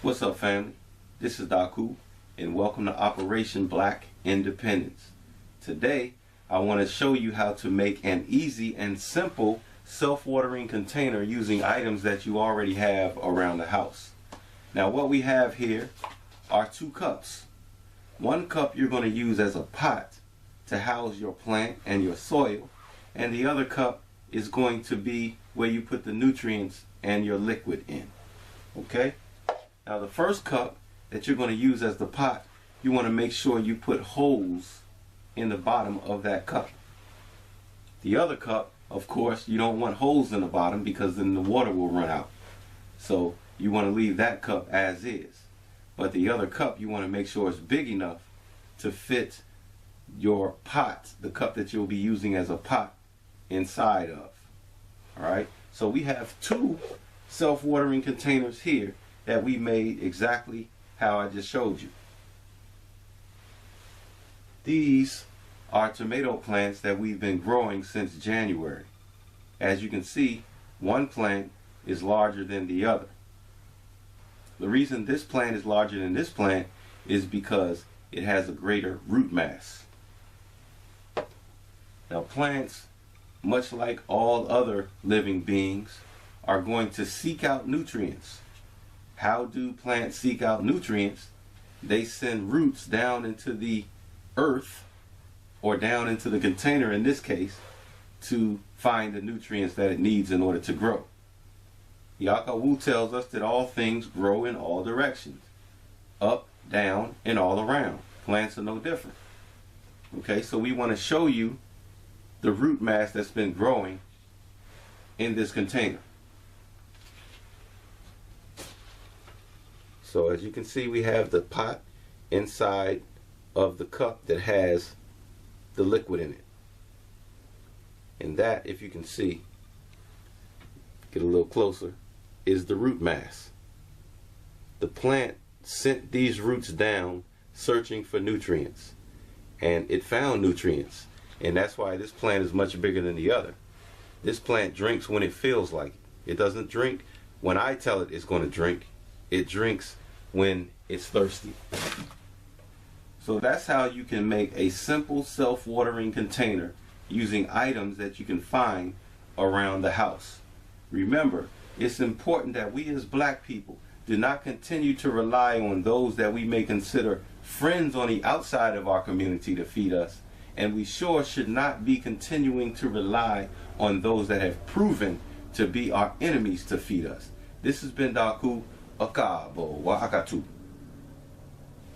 What's up, family? This is Daku, and welcome to Operation Black Independence. Today, I want to show you how to make an easy and simple self-watering container using items that you already have around the house. Now, what we have here are 2 cups. 1 cup you're going to use as a pot to house your plant and your soil, and the other cup is going to be where you put the nutrients and your liquid in. Okay? Now, the first cup that you're going to use as the pot, you want to make sure you put holes in the bottom of that cup. The other cup, of course, you don't want holes in the bottom because then the water will run out. So you want to leave that cup as is. But the other cup, you want to make sure it's big enough to fit your pot, the cup that you'll be using as a pot, inside of. Alright, so we have 2 self-watering containers here that we made exactly how I just showed you. These are tomato plants that we've been growing since January. As you can see, one plant is larger than the other. The reason this plant is larger than this plant is because it has a greater root mass. Now, plants, much like all other living beings, are going to seek out nutrients. How do plants seek out nutrients? They send roots down into the earth, or down into the container in this case, to find the nutrients that it needs in order to grow. Yakawu tells us that all things grow in all directions, up, down, and all around. Plants are no different. Okay, so we want to show you the root mass that's been growing in this container. So as you can see, we have the pot inside of the cup that has the liquid in it. And that, if you can see, get a little closer, is the root mass. The plant sent these roots down searching for nutrients, and it found nutrients, and that's why this plant is much bigger than the other. This plant drinks when it feels like it. It doesn't drink when I tell it it's going to drink. It drinks when it's thirsty. So that's how you can make a simple self-watering container using items that you can find around the house. Remember, it's important that we as black people do not continue to rely on those that we may consider friends on the outside of our community to feed us, and we sure should not be continuing to rely on those that have proven to be our enemies to feed us. This has been Daku Akabo wa Akatu.